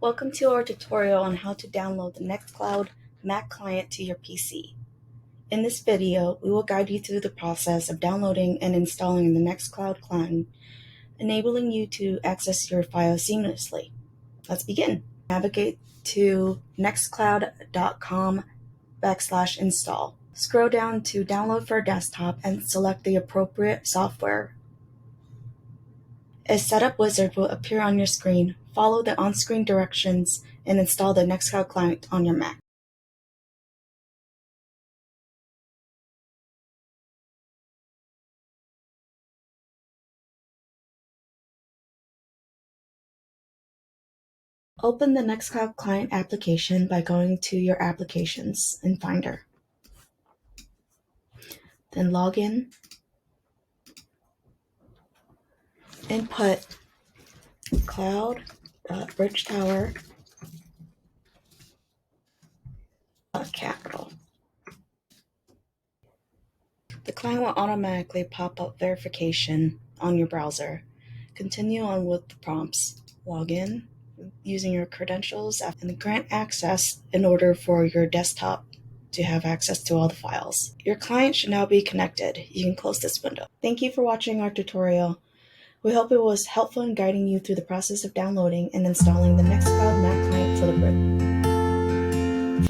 Welcome to our tutorial on how to download the NextCloud Mac client to your PC. In this video, we will guide you through the process of downloading and installing the NextCloud client, enabling you to access your files seamlessly. Let's begin. Navigate to nextcloud.com/install. Scroll down to Download for Desktop and select the appropriate software. A setup wizard will appear on your screen. Follow the on-screen directions and install the NextCloud client on your Mac. Open the NextCloud Client application by going to your Applications in Finder. Then log in. Input cloud.bridgetower.capital. The client will automatically pop up verification on your browser. Continue on with the prompts. Log in using your credentials and grant access in order for your desktop to have access to all the files. Your client should now be connected. You can close this window. Thank you for watching our tutorial. We hope it was helpful in guiding you through the process of downloading and installing the NextCloud Mac client for the